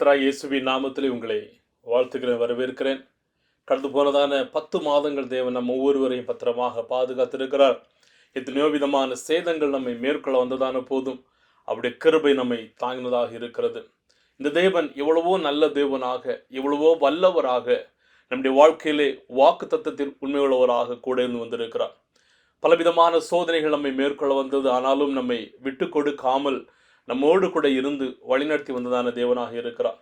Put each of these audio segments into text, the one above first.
கர்த்தராகிய இயேசுவின் நாமத்திலே உங்களை வாழ்த்துக்கிறேன், வரவேற்கிறேன். கடந்து போனதான 10 மாதங்கள் தேவன் நம்ம ஒவ்வொருவரையும் பத்திரமாக பாதுகாத்திருக்கிறார். எத்தனையோ விதமான சேதங்கள் நம்மை மேற்கொள்ள வந்ததான போதும் அவருடைய கிருபை நம்மை தாங்கினதாக இருக்கிறது. இந்த தேவன் எவ்வளவோ நல்ல தேவனாக, எவ்வளவோ வல்லவராக, நம்முடைய வாழ்க்கையிலே வாக்கு தத்தத்தில் உண்மையுள்ளவராக கூட இருந்து வந்திருக்கிறார். பலவிதமான சோதனைகள் நம்மை மேற்கொள்ள வந்தது, ஆனாலும் நம்மை விட்டு கொடுக்காமல் நம்மோடு கூட இருந்து வழிநடத்தி வந்ததான தேவனாக இருக்கிறார்.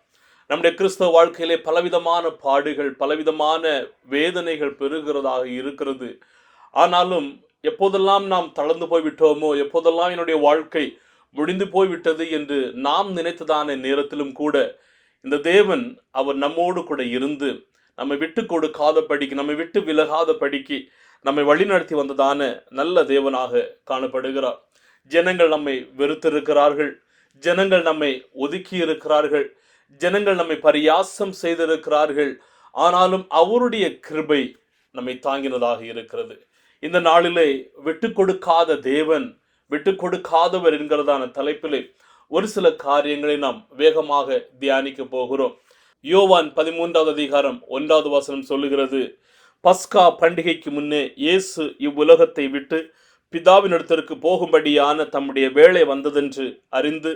நம்முடைய கிறிஸ்தவ வாழ்க்கையிலே பலவிதமான பாடுகள், பலவிதமான வேதனைகள் பெறுகிறதாக இருக்கிறது. ஆனாலும் எப்போதெல்லாம் நாம் தளர்ந்து போய்விட்டோமோ, எப்போதெல்லாம் என்னுடைய வாழ்க்கை முடிந்து போய்விட்டது என்று நாம் நினைத்ததான நேரத்திலும் கூட இந்த தேவன் அவர் நம்மோடு கூட இருந்து நம்மை விட்டு கொடுக்காத படிக்கு, நம்மை விட்டு விலகாத படிக்கு நம்மை வழிநடத்தி வந்ததான நல்ல தேவனாக காணப்படுகிறார். ஜனங்கள் நம்மை வெறுத்திருக்கிறார்கள், ஜனங்கள் நம்மை ஒதுக்கி இருக்கிறார்கள், ஜனங்கள் நம்மை பரியாசம் செய்திருக்கிறார்கள். ஆனாலும் அவருடைய கிருபை நம்மை தாங்கினதாக இருக்கிறது. இந்த நாளிலே விட்டு கொடுக்காத தேவன், விட்டு கொடுக்காதவர் என்கிறதான தலைப்பிலே ஒரு சில காரியங்களை நாம் வேகமாக தியானிக்க போகிறோம். யோவான் 13வது அதிகாரம் 1வது வசனம் சொல்லுகிறது, பஸ்கா பண்டிகைக்கு முன்னே இயேசு இவ்வுலகத்தை விட்டு பிதாவினிடத்திற்கு போகும்படியான தம்முடைய வேளை வந்ததென்று அறிந்து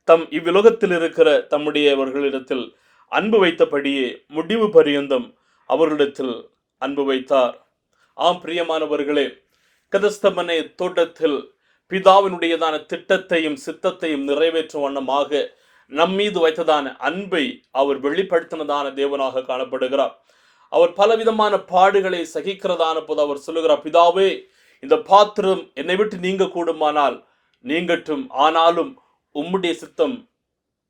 தம் இவ்வுலகத்தில் இருக்கிற தம்முடையவர்களிடத்தில் அன்பு வைத்தபடியே முடிவு பரியந்தம் அவர்களிடத்தில் அன்பு வைத்தார். ஆம் பிரியமானவர்களே, கெதஸ்தமனே தோட்டத்தில் பிதாவினுடையதான திட்டத்தையும் சித்தத்தையும் நிறைவேற்றும் வண்ணமாக நம்மீது வைத்ததான அன்பை அவர் வெளிப்படுத்தினதான தேவனாக காணப்படுகிறார். அவர் பலவிதமான பாடுகளை சகிக்கிறதான போது அவர் சொல்லுகிறார், பிதாவே, இந்த பாத்திரம் என்னை விட்டு நீங்க கூடுமானால் நீங்கட்டும், ஆனாலும் உம்முடைய சித்தம்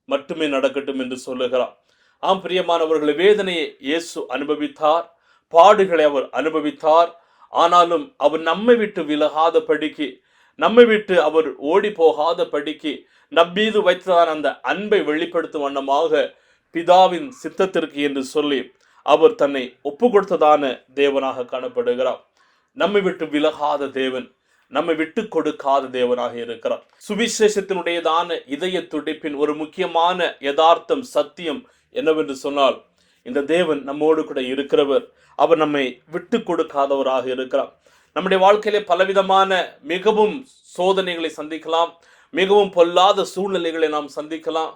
மட்டுமே நடக்கட்டும் என்று சொல்லுகிறார். ஆம் பிரியமானவர்கள், வேதனையை இயேசு அனுபவித்தார், பாடுகளை அவர் அனுபவித்தார். ஆனாலும் அவர் நம்மை விட்டு விலகாத படிக்கு, நம்மை விட்டு அவர் ஓடி போகாத படிக்கு, நம்மீது வைத்ததான அந்த அன்பை வெளிப்படுத்தும் வண்ணமாக பிதாவின் சித்தத்திற்கு என்று சொல்லி அவர் தன்னை ஒப்பு கொடுத்ததான தேவனாக காணப்படுகிறார். நம்மை விட்டு விலகாத தேவன், நம்மை விட்டு கொடுக்காத தேவனாக இருக்கிறார். சுவிசேஷத்தினுடையதான இதய துடிப்பின் ஒரு முக்கியமான யதார்த்தம், சத்தியம் என்னவென்று சொன்னால், இந்த தேவன் நம்மோடு கூட இருக்கிறவர், அவர் நம்மை விட்டு கொடுக்காதவராக இருக்கிறார். நம்முடைய வாழ்க்கையிலே பலவிதமான மிகவும் சோதனைகளை சந்திக்கலாம், மிகவும் பொல்லாத சூழ்நிலைகளை நாம் சந்திக்கலாம்,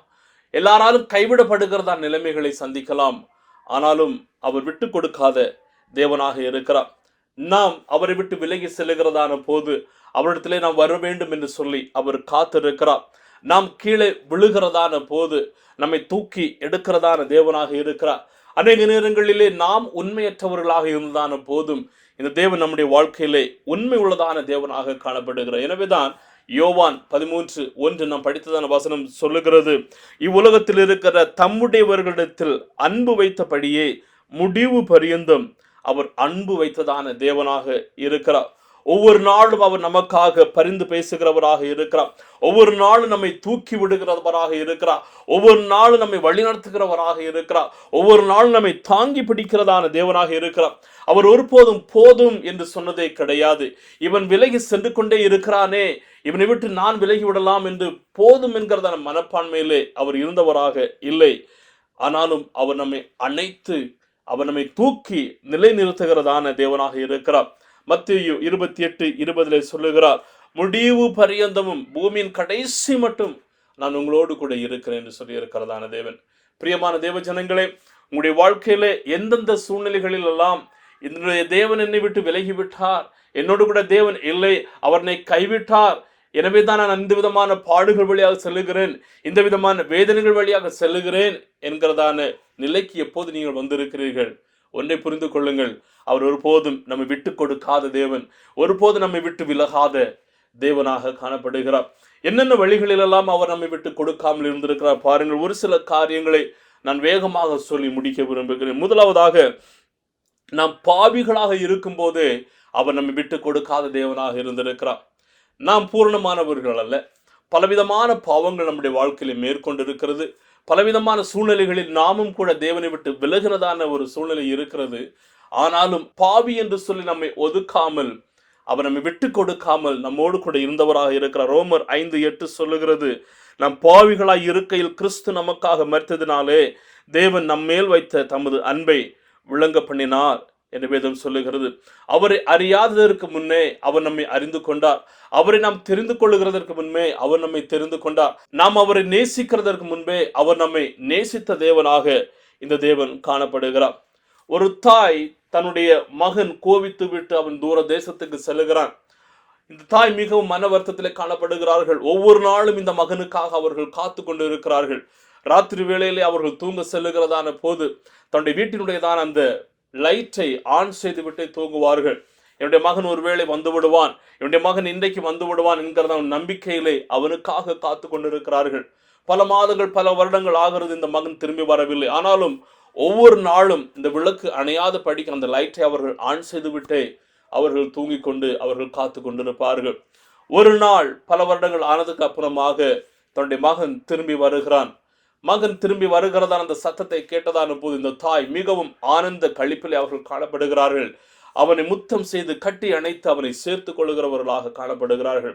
எல்லாராலும் கைவிடப்படுகிறதா நிலைமைகளை சந்திக்கலாம். ஆனாலும் அவர் விட்டு கொடுக்காத தேவனாக இருக்கிறார். நாம் அவரை விட்டு விலகி செல்லுகிறதான போது அவரிடத்திலே நாம் வர வேண்டும் என்று சொல்லி அவர் காத்திருக்கிறார். நாம் கீழே விழுகிறதான போது நம்மை தூக்கி எடுக்கிறதான தேவனாக இருக்கிறார். அநேக நேரங்களிலே நாம் உண்மையற்றவர்களாக இருந்ததான போதும் இந்த தேவன் நம்முடைய வாழ்க்கையிலே உண்மை உள்ளதான தேவனாக காணப்படுகிறார். எனவேதான் யோவான் 13:1 நாம் படித்ததான வசனம் சொல்லுகிறது, இவ்வுலகத்தில் இருக்கிற தம்முடையவர்களிடத்தில் அன்பு வைத்தபடியே முடிவு பரியந்தம் அவர் அன்பு வைத்ததான தேவனாக இருக்கிறார். ஒவ்வொரு நாளும் அவர் நமக்காக பரிந்து பேசுகிறவராக இருக்கிறார். ஒவ்வொரு நாளும் நம்மை தூக்கி விடுகிறவராக இருக்கிறார். ஒவ்வொரு நாளும் நம்மை வழிநடத்துகிறவராக இருக்கிறார். ஒவ்வொரு நாளும் நம்மை தாங்கி பிடிக்கிறதான தேவனாக இருக்கிறார். அவர் ஒருபோதும் போதும் என்று சொன்னதே கிடையாது. இவன் விலகி சென்று கொண்டே இருக்கிறானே, இவனை விட்டு நான் விலகி விடலாம் என்று போதும் என்கிறதான மனப்பான்மையிலே அவர் இருந்தவராக இல்லை. ஆனாலும் அவர் நம்மை அணைத்து, அவர் நம்மை தூக்கி நிலைநிறுத்துகிறதான தேவனாக இருக்கிறார். மத்தேயு 28:20 சொல்லுகிறார், முடிவு பரியந்தமும் பூமியின் கடைசி மட்டும் நான் உங்களோடு கூட இருக்கிறேன் என்று சொல்லி இருக்கிறதான தேவன். பிரியமான தேவ ஜனங்களே, உங்களுடைய வாழ்க்கையில எந்தெந்த சூழ்நிலைகளில் எல்லாம் என்னுடைய தேவன் என்னை விட்டு விலகிவிட்டார், என்னோடு கூட தேவன் இல்லை, அவனை கைவிட்டார், எனவே தான் நான் இந்த விதமான பாடுகள் வழியாக செல்லுகிறேன், இந்த விதமான வேதனைகள் வழியாக செல்லுகிறேன் என்கிறதான நிலைக்கு எப்போது நீங்கள் வந்திருக்கிறீர்கள், ஒன்றை புரிந்து கொள்ளுங்கள், அவர் ஒருபோதும் நம்மை விட்டு கொடுக்காத தேவன், ஒருபோதும் நம்மை விட்டு விலகாத தேவனாக காணப்படுகிறார். என்னென்ன வழிகளிலெல்லாம் அவர் நம்மை விட்டு கொடுக்காமல் இருந்திருக்கிறார் பாருங்கள். ஒரு சில காரியங்களை நான் வேகமாக சொல்லி முடிக்க விரும்புகிறேன். முதலாவதாக, நாம் பாவிகளாக இருக்கும் போதே அவர் நம்மை விட்டு கொடுக்காத தேவனாக இருந்திருக்கிறார். நாம் பூரணமானவர்கள் அல்ல, பலவிதமான பாவங்கள் நம்முடைய வாழ்க்கையில மேற்கொண்டிருக்கிறது. பலவிதமான சூழ்நிலைகளில் நாமும் கூட தேவனை விட்டு விலகிறதான ஒரு சூழ்நிலை இருக்கிறது. ஆனாலும் பாவி என்று சொல்லி நம்மை ஒதுக்காமல், அவர் நம்மை விட்டு கொடுக்காமல் நம்மோடு கூட இருந்தவராக இருக்கிறார். ரோமர் 5:8 சொல்லுகிறது, நாம் பாவிகளாய் இருக்கையில் கிறிஸ்து நமக்காக மரித்ததினாலே தேவன் நம்மேல் வைத்த தமது அன்பை விளங்க பண்ணினார் என்று வேதம் சொல்லுகிறது. அவரை அறியாததற்கு முன்னே அவர் நம்மை அறிந்து கொண்டார். அவரை நாம் தெரிந்து கொள்ளுகிறதற்கு முன்பே அவர் நம்மை தெரிந்து கொண்டார். நாம் அவரை நேசிக்கிறதற்கு முன்பே அவர் நம்மை நேசித்த தேவனாக இந்த தேவன் காணப்படுகிறார். ஒரு தாய் தன்னுடைய மகன் கோபித்து விட்டு அவன் தூர தேசத்துக்கு செல்லுகிறான். இந்த தாய் மிகவும் மன வருத்தத்திலே காணப்படுகிறார்கள். ஒவ்வொரு நாளும் இந்த மகனுக்காக அவர்கள் காத்து கொண்டு இருக்கிறார்கள். ராத்திரி வேளையிலே அவர்கள் தூங்க செல்லுகிறதான போது தன்னுடைய வீட்டினுடையதான அந்த லைட்டை ஆன் செய்து விட்டு தூங்குவார்கள். என்னுடைய மகன் ஒருவேளை வந்து விடுவான், என்னுடைய மகன் இன்றைக்கு வந்து விடுவான் என்கிறத நம்பிக்கையிலே அவனுக்காக காத்து கொண்டிருக்கிறார்கள். பல மாதங்கள் பல வருடங்கள் ஆகிறது, இந்த மகன் திரும்பி வரவில்லை. ஆனாலும் ஒவ்வொரு நாளும் இந்த விளக்கு அணையாத படிக்க அந்த லைட்டை அவர்கள் ஆன் செய்து விட்டே அவர்கள் தூங்கிக் கொண்டு அவர்கள் காத்து கொண்டிருப்பார்கள். ஒரு நாள் பல வருடங்கள் ஆனதுக்கு அப்புறமாக தன்னுடைய மகன் திரும்பி வருகிறான். மகன் திரும்பி வருகிறதான அந்த சத்தத்தை கேட்டதான போது இந்த தாய் மிகவும் ஆனந்த களிப்பிலே அவர்கள் காணப்படுகிறார்கள். அவனை முத்தம் செய்து கட்டி அணைத்து அவனை சேர்த்து கொள்ளுகிறவர்களாக காணப்படுகிறார்கள்.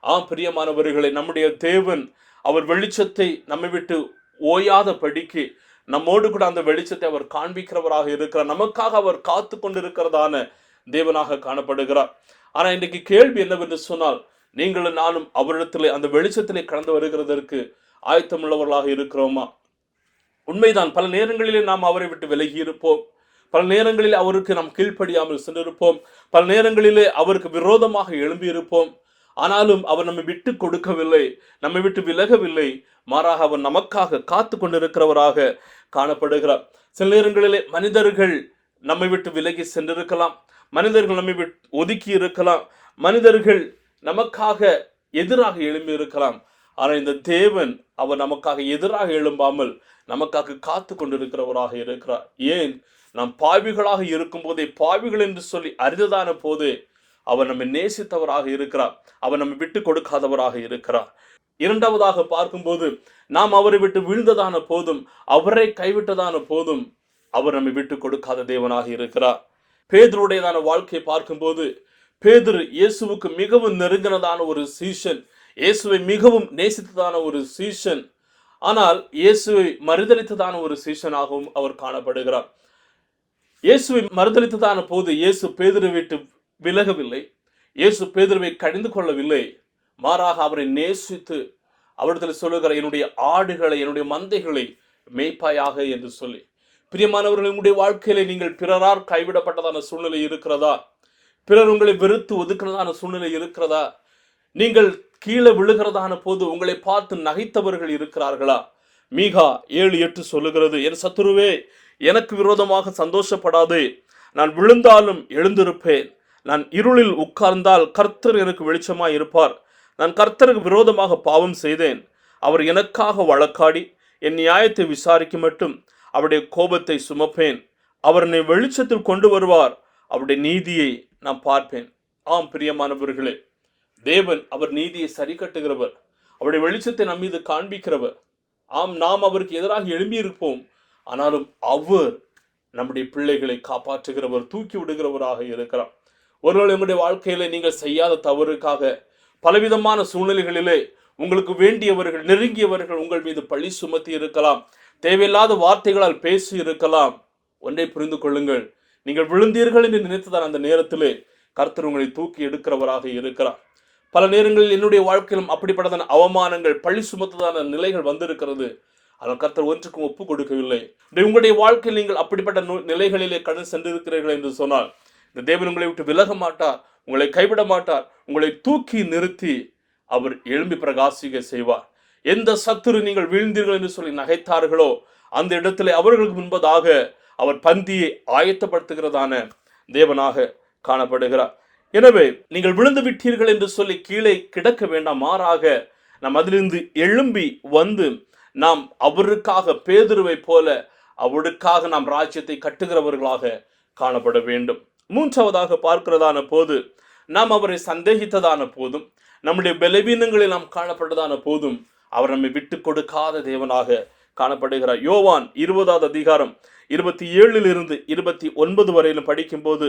ஆம் பிரியமானவர்களே, நம்முடைய தேவன் அவர் வெளிச்சத்தை நம்மை விட்டு ஓயாத படிக்கு நம்மோடு கூட அந்த வெளிச்சத்தை அவர் காண்பிக்கிறவராக இருக்கிறார். நமக்காக அவர் காத்து கொண்டிருக்கிறதான தேவனாக காணப்படுகிறார். ஆனா இன்றைக்கு கேள்வி என்னவென்று சொன்னால், நீங்களும் நானும் அவரிடத்திலே அந்த வெளிச்சத்திலே கடந்து வருகிறதற்கு ஆயத்தமுள்ளவர்களாக இருக்கிறோமா? உண்மைதான், பல நேரங்களிலே நாம் அவரை விட்டு விலகி இருப்போம். பல நேரங்களில் அவருக்கு நாம் கீழ்ப்படியாமல் சென்றிருப்போம். பல நேரங்களிலே அவருக்கு விரோதமாக எழும்பி இருப்போம். ஆனாலும் அவர் நம்மை விட்டு கொடுக்கவில்லை, நம்மை விட்டு விலகவில்லை. மாறாக அவர் நமக்காக காத்து கொண்டிருக்கிறவராக காணப்படுகிறார். சில நேரங்களிலே மனிதர்கள் நம்மை விட்டு விலகி சென்றிருக்கலாம், மனிதர்கள் நம்மை விட்டு ஒதுக்கி இருக்கலாம், மனிதர்கள் நமக்காக எதிராக எழும்பி இருக்கலாம். ஆனால் இந்த தேவன் அவர் நமக்காக எதிராக எழும்பாமல் நமக்காக காத்து கொண்டிருக்கிறவராக இருக்கிறார். ஏன்? நாம் பாவிகளாக இருக்கும் போதே, பாவிகள் என்று சொல்லி அறிந்ததான போது அவர் நம்மை நேசித்தவராக இருக்கிறார். அவர் நம்மை விட்டு கொடுக்காதவராக இருக்கிறார். இரண்டாவதாக பார்க்கும்போது, நாம் அவரை விட்டு வீழ்ந்ததான போதும், அவரை கைவிட்டதான போதும் அவர் நம்மை விட்டு கொடுக்காத தேவனாக இருக்கிறார். பேதுருடையதான வாழ்க்கையை பார்க்கும்போது, பேதுரு இயேசுவுக்கு மிகவும் நெருங்கினதான ஒரு சீஷன், இயேசுவை மிகவும் நேசித்ததான ஒரு சீஷன். ஆனால் இயேசுவை மறுதலித்ததான ஒரு சீஷனாகவும் அவர் காணப்படுகிறார். இயேசுவை மறுதலித்ததான போது இயேசு பேதுருவை விட்டு விலகவில்லை, இயேசு பேதுருவை கடிந்து கொள்ளவில்லை. மாறாக அவரை நேசித்து அவரிடத்தில் சொல்லுகிற, என்னுடைய ஆடுகளை, என்னுடைய மந்தைகளை மேய்ப்பாயாக என்று சொல்லி. பிரியமானவர்கள், உங்களுடைய வாழ்க்கையில நீங்கள் பிறரால் கைவிடப்பட்டதான சூழ்நிலை இருக்கிறதா? பிறர் உங்களை வெறுத்து ஒதுக்கிறதான சூழ்நிலை இருக்கிறதா? நீங்கள் கீழே விழுகிறதான போது உங்களை பார்த்து நகைத்தவர்கள் இருக்கிறார்களா? மீகா 7:8 சொல்லுகிறது, என் சத்துருவே, எனக்கு விரோதமாக சந்தோஷப்படாதே. நான் விழுந்தாலும் எழுந்திருப்பேன். நான் இருளில் உட்கார்ந்தால் கர்த்தர் எனக்கு வெளிச்சமாய் இருப்பார். நான் கர்த்தருக்கு விரோதமாக பாவம் செய்தேன். அவர் எனக்காக வழக்காடி என் நியாயத்தை விசாரிக்க மட்டும் அவருடைய கோபத்தை சுமப்பேன். அவர் என்னை வெளிச்சத்தில் கொண்டு வருவார். அவருடைய நீதியை நான் பார்ப்பேன். ஆம் பிரியமானவர்களே, தேவன் அவர் நீதியை சரி கட்டுகிறவர், அவருடைய வெளிச்சத்தை நம் மீது காண்பிக்கிறவர். ஆம், நாம் அவருக்கு எதிராக எழும்பி இருப்போம். ஆனாலும் அவர் நம்முடைய பிள்ளைகளை காப்பாற்றுகிறவர், தூக்கி விடுகிறவராக இருக்கிறார். ஒருவேளை உங்களுடைய வாழ்க்கையில நீங்கள் செய்யாத தவறுக்காக பலவிதமான சூழ்நிலைகளிலே உங்களுக்கு வேண்டியவர்கள், நெருங்கியவர்கள் உங்கள் மீது பழி சுமத்தி இருக்கலாம், தேவையில்லாத வார்த்தைகளால் பேசி இருக்கலாம். ஒன்றை புரிந்து கொள்ளுங்கள், நீங்கள் விழுந்தீர்கள் என்று நினைத்ததால் அந்த நேரத்திலே கர்த்தர் உங்களை தூக்கி எடுக்கிறவராக இருக்கிறார். பல நேரங்களில் என்னுடைய வாழ்க்கையிலும் அப்படிப்பட்டதான அவமானங்கள், பழி சுமத்ததான நிலைகள் வந்திருக்கிறது. ஆனால் கர்த்தர் ஒன்றுக்கும் ஒப்பு கொடுக்கவில்லை. உங்களுடைய வாழ்க்கையில் நீங்கள் அப்படிப்பட்ட நிலைகளிலே கடந்து சென்றிருக்கிறீர்கள் என்று சொன்னால், இந்த தேவன் உங்களை விட்டு விலக மாட்டார், உங்களை கைவிட மாட்டார். உங்களை தூக்கி நிறுத்தி அவர் எழும்பி பிரகாசிக்க செய்வார். எந்த சத்துரு நீங்கள் வீழ்ந்தீர்கள் என்று சொல்லி நகைத்தார்களோ அந்த இடத்திலே அவர்களுக்கு முன்பதாக அவர் பந்தியை ஆயத்தப்படுத்துகிறதான தேவனாக காணப்படுகிறார். எனவே நீங்கள் விழுந்து விட்டீர்கள் என்று சொல்லி கீழே கிடக்க வேண்டாம். மாறாக நாம் அதிலிருந்து எழும்பி வந்து நாம் அவருக்காக, பேதுருவை போல அவருக்காக நாம் ராஜ்யத்தை கட்டுகிறவர்களாக காணப்பட வேண்டும். மூன்றாவதாக பார்க்கிறதான போது, நாம் அவரை சந்தேகித்ததான போதும், நம்முடைய பலவீனங்களில் நாம் காணப்பட்டதான போதும் அவர் நம்மை விட்டு கொடுக்காத தேவனாக காணப்படுகிறார். யோவான் 20:27 வரையிலும் படிக்கும்போது,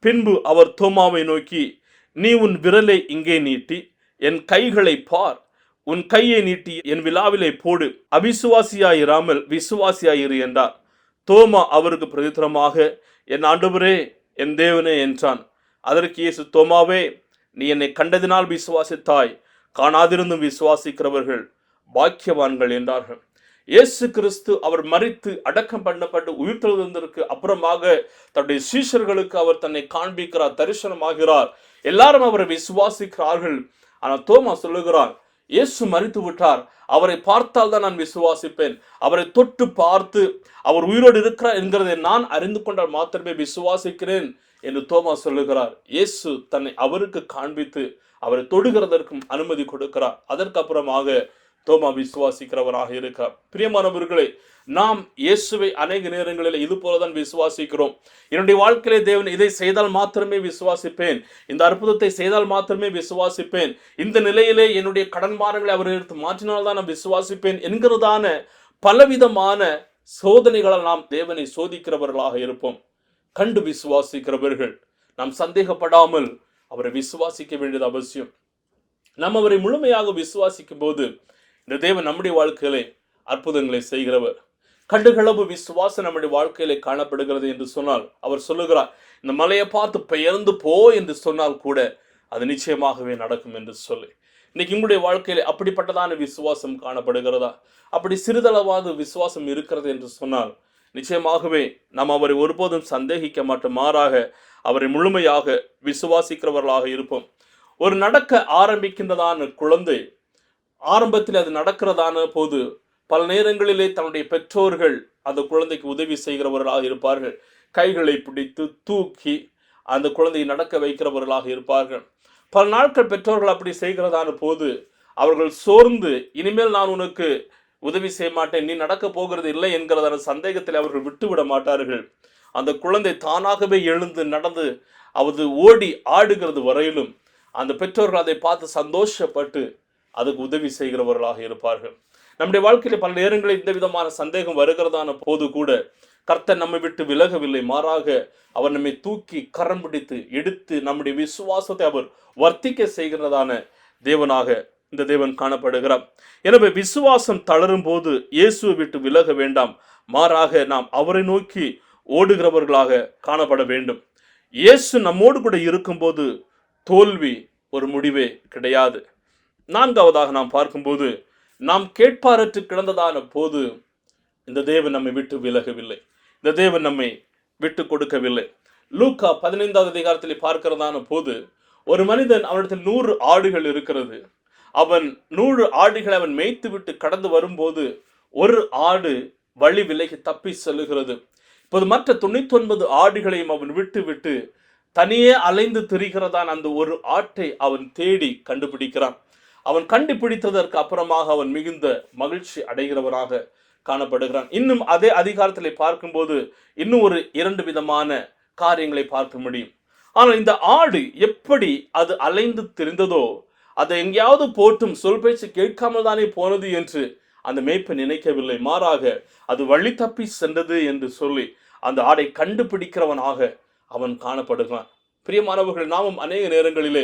பின்பு அவர் தோமாவை நோக்கி, நீ உன் விரலை இங்கே நீட்டி என் கைகளை பார், உன் கையை நீட்டி என் விழாவிலே போடு, அவிசுவாசியாயிராமல் விசுவாசியாயிரு என்றார். தோமா அவருக்கு பிரதித்திரமாக, என் ஆண்டவரே, என் தேவனே என்றான். அதற்கு இயேசு, தோமாவே, நீ என்னை கண்டதினால் விசுவாசித்தாய், காணாதிருந்தும் விசுவாசிக்கிறவர்கள் பாக்கியவான்கள் என்றார்கள். இயேசு கிறிஸ்து அவர் மரித்து அடக்கம் பண்ணப்பட்டு உயிர்த்தெழுந்ததற்கு அப்புறமாக தன்னுடைய சீஷர்களுக்கு அவர் தன்னை காண்பிக்கிறார், தரிசனமாகிறார். எல்லாரும் அவரை விசுவாசிக்கிறார்கள். ஆனால் தோமா சொல்லுகிறார், இயேசு மரித்து விட்டார், அவரை பார்த்தால் தான் நான் விசுவாசிப்பேன், அவரை தொட்டு பார்த்து அவர் உயிரோடு இருக்கிறார் என்கிறதை நான் அறிந்து கொண்டால் மாத்திரமே விசுவாசிக்கிறேன் என்று தோமா சொல்லுகிறார். இயேசு தன்னை அவருக்கு காண்பித்து அவரை தொடுகிறதற்கும் அனுமதி கொடுக்கிறார். அதற்கு அப்புறமாக தோமா விசுவாசிக்கிறவராக இருக்கிறார். பிரியமானவர்களே, நாம் இயேசுவை அநேக நேரங்களில் இது போலதான் விசுவாசிக்கிறோம். என்னுடைய வாழ்க்கையிலே தேவன் இதை செய்தால் மாத்திரமே விசுவாசிப்பேன், இந்த அற்புதத்தை செய்தால் மாத்திரமே விசுவாசிப்பேன், இந்த நிலையிலே என்னுடைய கடன் பாரங்களை அவர் எடுத்து மாற்றினால்தான் நான் விசுவாசிப்பேன் என்கிறதான பலவிதமான சோதனைகளால் நாம் தேவனை சோதிக்கிறவர்களாக இருப்போம். கண்டு விசுவாசிக்கிறவர்கள் நாம் சந்தேகப்படாமல் அவரை விசுவாசிக்க வேண்டியது அவசியம். நாம் அவரை முழுமையாக விசுவாசிக்கும் போது இந்த தேவன் நம்முடைய வாழ்க்கையிலே அற்புதங்களை செய்கிறவர். கண்டுகளவு விசுவாசம் நம்முடைய வாழ்க்கையிலே காணப்படுகிறது என்று சொன்னால் அவர் சொல்லுகிறார், இந்த மலையை பார்த்து பெயர்ந்து போ என்று சொன்னால் கூட அது நிச்சயமாகவே நடக்கும் என்று சொல்லி. இன்னைக்கு உங்களுடைய வாழ்க்கையிலே அப்படிப்பட்டதான விசுவாசம் காணப்படுகிறதா? அப்படி சிறிதளவாது விசுவாசம் இருக்கிறது என்று சொன்னால் நிச்சயமாகவே நாம் அவரை ஒருபோதும் சந்தேகிக்க மாட்டோம், மாறாக அவரை முழுமையாக விசுவாசிக்கிறவர்களாக இருப்போம். ஒரு நடக்க ஆரம்பிக்கின்றதான குழந்தை ஆரம்பத்தில் அது நடக்கிறதான போது பல நேரங்களிலே தன்னுடைய பெற்றோர்கள் அந்த குழந்தைக்கு உதவி செய்கிறவர்களாக இருப்பார்கள். கைகளை பிடித்து தூக்கி அந்த குழந்தையை நடக்க வைக்கிறவர்களாக இருப்பார்கள். பல நாட்கள் பெற்றோர்கள் அப்படி செய்கிறதான போது அவர்கள் சோர்ந்து, இனிமேல் நான் உனக்கு உதவி செய்ய மாட்டேன், நீ நடக்க போகிறது இல்லை என்கிறதான சந்தேகத்தில் அவர்கள் விட்டுவிட மாட்டார்கள். அந்த குழந்தை தானாகவே எழுந்து நடந்து அது ஓடி ஆடுகிறது வரையிலும் அந்த பெற்றோர்கள் அதை பார்த்து சந்தோஷப்பட்டு அதுக்கு உதவி செய்கிறவர்களாக இருப்பார்கள். நம்முடைய வாழ்க்கையில பல நேரங்களில் இந்த விதமான சந்தேகம் வருகிறதான போது கூட கர்த்தர் நம்மை விட்டு விலகவில்லை, மாறாக அவர் நம்மை தூக்கி கரம் பிடித்து எடுத்து நம்முடைய விசுவாசத்தை அவர் வர்த்திக்க செய்கிறதான தேவனாக இந்த தேவன் காணப்படுகிறார். எனவே விசுவாசம் தளரும் போது இயேசுவை விட்டு விலக வேண்டாம், மாறாக நாம் அவரை நோக்கி ஓடுகிறவர்களாக காணப்பட வேண்டும். இயேசு நம்மோடு கூட இருக்கும்போது தோல்வி ஒரு முடிவே கிடையாது. நான்காவதாக நாம் பார்க்கும்போது, நாம் கேட்பாரற்று கிடந்ததான போது இந்த தேவன் நம்மை விட்டு விலகவில்லை, இந்த தேவன் நம்மை விட்டு கொடுக்கவில்லை. லூக்கா 15வது அதிகாரத்தில் பார்க்கிறதான போது ஒரு மனிதன், அவனிடத்தில் 100 ஆடுகள் இருக்கிறது. அவன் 100 ஆடுகளை அவன் மேய்த்து விட்டு கடந்து வரும்போது ஒரு ஆடு வழி விலகி தப்பி செல்லுகிறது. இப்போது மற்ற 99 ஆடுகளையும் அவன் விட்டு விட்டு தனியே அலைந்து திரிகிறதான் அந்த ஒரு ஆட்டை அவன் தேடி கண்டுபிடிக்கிறான். அவன் கண்டுபிடித்ததற்கு அப்புறமாக அவன் மிகுந்த மகிழ்ச்சி அடைகிறவராக காணப்படுகிறான். இன்னும் அதே அதிகாரத்தில் பார்க்கும்போது இன்னும் ஒரு 2 விதமான காரியங்களை பார்க்க முடியும். ஆனால் இந்த ஆடு எப்படி அது அலைந்து திரிந்ததோ, அதை எங்கேயாவது போட்டும் சொல் பேச்சு கேட்காமல் தானே போனது என்று அந்த மேய்ப்பன் நினைக்கவில்லை, மாறாக அது வழி தப்பி சென்றது என்று சொல்லி அந்த ஆடை கண்டுபிடிக்கிறவனாக அவன் காணப்படுகிறான். பிரியமானவர்கள், நாமும் அநேக நேரங்களிலே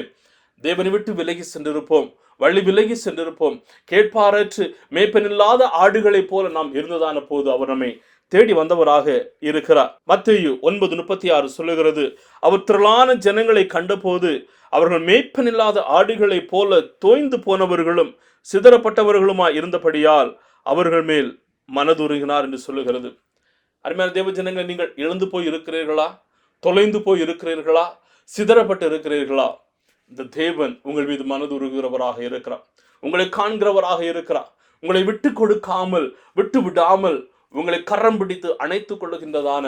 தேவனை விட்டு விலகி சென்றிருப்போம், வழி விலகி சென்றிருப்போம். கேட்பாரற்று மேய்ப்பனில்லாத ஆடுகளைப் போல நாம் இருந்ததான போது அவர் நம்மை தேடி வந்தவராக இருக்கிறார். மத்தேயு 9:36 சொல்லுகிறது, அவர் திரளான ஜனங்களை கண்டபோது அவர்கள் மேய்ப்பனில்லாத ஆடுகளைப் போல தோய்ந்து போனவர்களும் சிதறப்பட்டவர்களுமா இருந்தபடியால் அவர்கள் மேல் மனதுருகினார் என்று சொல்லுகிறது. அருமையான தேவ ஜனங்களை, நீங்கள் இழந்து போய் இருக்கிறீர்களா? தொலைந்து போய் இருக்கிறீர்களா? சிதறப்பட்டு இருக்கிறீர்களா? இந்த தேவன் உங்கள் மீது மனதுருகிறவராக இருக்கிறார், உங்களை காண்கிறவராக இருக்கிறார். உங்களை விட்டு கொடுக்காமல், விட்டு விடாமல் உங்களை கரம் பிடித்து அணைத்துக் கொள்ளுகின்றதான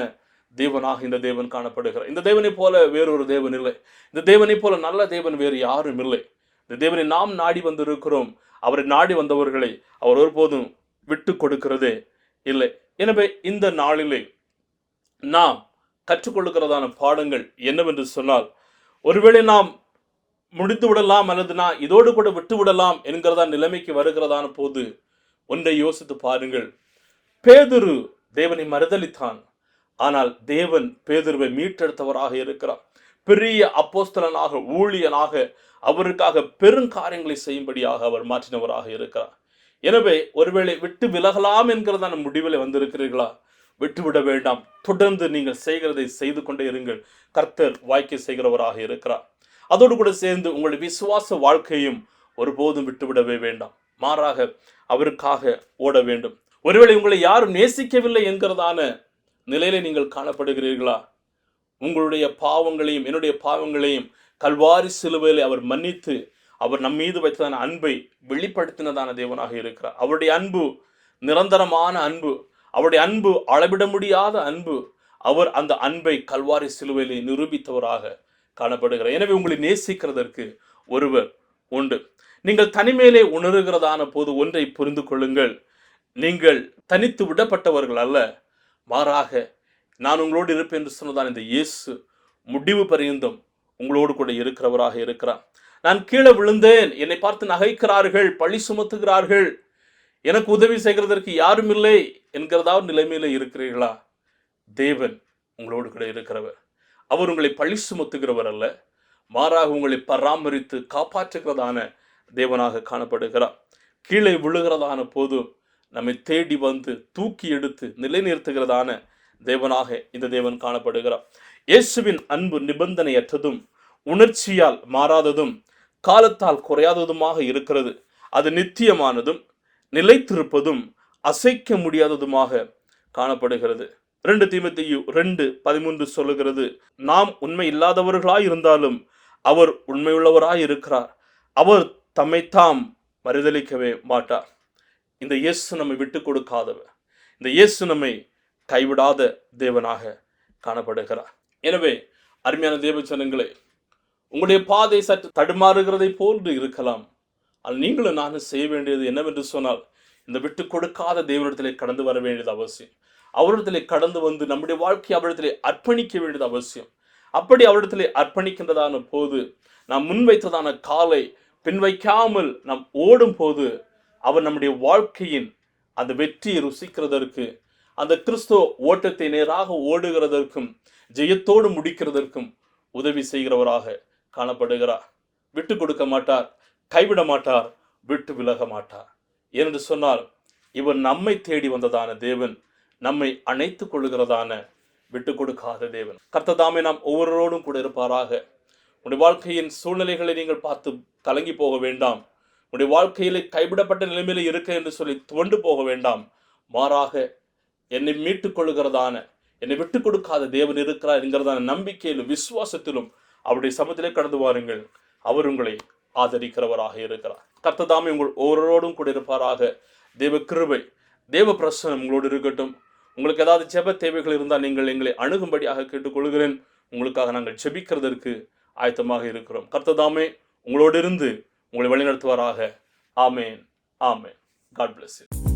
தேவனாக இந்த தேவன் காணப்படுகிறார். இந்த தேவனை போல வேறொரு தேவன் இல்லை. இந்த தேவனை போல நல்ல தேவன் வேறு யாரும் இல்லை. இந்த தேவனை நாம் நாடி வந்திருக்கிறோம். அவரை நாடி வந்தவர்களை அவர் ஒருபோதும் விட்டு கொடுக்கிறதே இல்லை. எனவே இந்த நாளிலே நாம் கற்றுக்கொள்ளுகிறதான பாடங்கள் என்னவென்று சொன்னால், ஒருவேளை நாம் முடித்து விடலாம் அல்லது நான் இதோடு கூட விட்டு விடலாம் என்கிறதா நிலைமைக்கு வருகிறதான போது ஒன்றை யோசித்து பாருங்கள். பேதுரு தேவனை மறுதலித்தான், ஆனால் தேவன் பேதுருவை மீட்டெடுத்தவராக இருக்கிறார். பெரிய அப்போஸ்தலனாக, ஊழியனாக அவருக்காக பெருங்காரியங்களை செய்யும்படியாக அவர் மாற்றினவராக இருக்கிறார். எனவே ஒருவேளை விட்டு விலகலாம் என்கிறதான முடிவில் வந்திருக்கிறீர்களா? விட்டுவிட வேண்டாம். தொடர்ந்து நீங்கள் செய்கிறதை செய்து கொண்டே இருங்கள். கர்த்தர் வாய்க்க செய்கிறவராக இருக்கிறார். அதோடு கூட சேர்ந்து உங்களுடைய விசுவாச வாழ்க்கையும் ஒருபோதும் விட்டுவிடவே வேண்டாம். மாறாக அவருக்காக ஓட வேண்டும். ஒருவேளை உங்களை யாரும் நேசிக்கவில்லை என்கிறதான நிலையில நீங்கள் காணப்படுகிறீர்களா? உங்களுடைய பாவங்களையும் என்னுடைய பாவங்களையும் கல்வாரி சிலுவையில் அவர் மன்னித்து அவர் நம் மீது வைத்ததான அன்பை வெளிப்படுத்தினதான தேவனாக இருக்கிறார். அவருடைய அன்பு நிரந்தரமான அன்பு, அவருடைய அன்பு அளவிட முடியாத அன்பு. அவர் அந்த அன்பை கல்வாரி சிலுவையிலே நிரூபித்தவராக காணப்படுகிறார். எனவே உங்களை நேசிக்கிறதற்கு ஒருவர் உண்டு. நீங்கள் தனிமையிலே உணர்கிறதான போது ஒன்றை புரிந்து கொள்ளுங்கள். நீங்கள் தனித்து விடப்பட்டவர்கள் அல்ல. மாறாக நான் உங்களோடு இருப்பேன் என்று சொன்னதான் இந்த இயேசு முடிவு பரியந்தம் உங்களோடு கூட இருக்கிறவராக இருக்கிறார். நான் கீழே விழுந்தேன், என்னை பார்த்து நகைக்கிறார்கள், பழி சுமத்துகிறார்கள், எனக்கு உதவி செய்கிறதற்கு யாரும் இல்லை என்கிறதாவது நிலைமையில இருக்கிறீர்களா? தேவன் உங்களோடு கூட இருக்கிறவர். அவர் உங்களை பழி சுமத்துகிறவர் அல்ல, மாறாக உங்களை பராமரித்து காப்பாற்றுகிறதான தேவனாக காணப்படுகிறார். கீழே விழுகிறதான போது நம்மை தேடி வந்து தூக்கி எடுத்து நிலைநிறுத்துகிறதான தேவனாக இந்த தேவன் காணப்படுகிறார். இயேசுவின் அன்பு நிபந்தனையற்றதும் உணர்ச்சியால் மாறாததும் காலத்தால் குறையாததுமாக இருக்கிறது. அது நித்தியமானதும் நிலைத்திருப்பதும் அசைக்க முடியாததுமாக காணப்படுகிறது. 2 தீமோத்தேயு 2:13 சொல்லுகிறது, நாம் உண்மை இல்லாதவர்களாய் இருந்தாலும் அவர் உண்மையுள்ளவராய் இருக்கிறார். அவர் தம்மைத்தாம் மறுதலிக்கவே மாட்டார். இந்த இயேசு நம்மை விட்டு கொடுக்காதவர். இந்த இயேசு நம்மை கைவிடாத தேவனாக காணப்படுகிறார். எனவே அருமையான தேவ ஜனங்களே, உங்களுடைய பாதை சற்று தடுமாறுகிறதை போன்று இருக்கலாம். ஆனால் நீங்களும் நானும் செய்ய வேண்டியது என்னவென்று சொன்னால், இந்த விட்டு கொடுக்காத தேவனிடத்திலே கடந்து வர வேண்டியது அவசியம். அவரிடத்திலே கடந்து வந்து நம்முடைய வாழ்க்கையை அவரிடத்திலே அர்ப்பணிக்க வேண்டியது அவசியம். அப்படி அவரிடத்திலே அர்ப்பணிக்கின்றதான போது, நாம் முன்வைத்ததான காலை பின்வைக்காமல் நாம் ஓடும் போது, அவர் நம்முடைய வாழ்க்கையின் அந்த வெற்றியை ருசிக்கிறதற்கு, அந்த கிறிஸ்துவ ஓட்டத்தை நேராக ஓடுகிறதற்கும் ஜெயத்தோடு முடிக்கிறதற்கும் உதவி செய்கிறவராக காணப்படுகிறார். விட்டு கொடுக்க மாட்டார், கைவிட மாட்டார், விட்டு விலக மாட்டார். ஏனென்று சொன்னால், இவர் நம்மை தேடி வந்ததான தேவன், நம்மை அணைத்துக் கொள்ளுகிறதான விட்டு கொடுக்காத தேவன். கர்த்ததாமே நாம் ஒவ்வொருவரோடும் கூட இருப்பாராக. உங்களுடைய வாழ்க்கையின் சூழ்நிலைகளை நீங்கள் பார்த்து கலங்கி போக வேண்டாம். உங்களுடைய வாழ்க்கையிலே கைவிடப்பட்ட நிலைமையில இருக்க என்று சொல்லி துவண்டு போக வேண்டாம். மாறாக என்னை மீட்டுக் கொள்ளுகிறதான, என்னை விட்டுக் கொடுக்காத தேவன் இருக்கிறார் என்கிறதான நம்பிக்கையிலும் விசுவாசத்திலும் அவருடைய சமத்திலே கடந்து வாருங்கள். அவர் உங்களை ஆதரிக்கிறவராக இருக்கிறார். கர்த்ததாமே உங்கள் ஒவ்வொருவரோடும் கூட இருப்பாராக. தேவ கிருபை, தேவ பிரசன்னம் உங்களோடு இருக்கட்டும். உங்களுக்கு ஏதாவது ஜெப தேவைகள் இருந்தால் நீங்கள் எங்களை அணுகும்படியாக கேட்டுக்கொள்கிறேன். உங்களுக்காக நாங்கள் ஜெபிக்கிறதற்கு ஆயத்தமாக இருக்கிறோம். கர்த்ததாமே உங்களோடு இருந்து உங்களை வழிநடத்துவாராக. ஆமேன், ஆமேன். God bless you.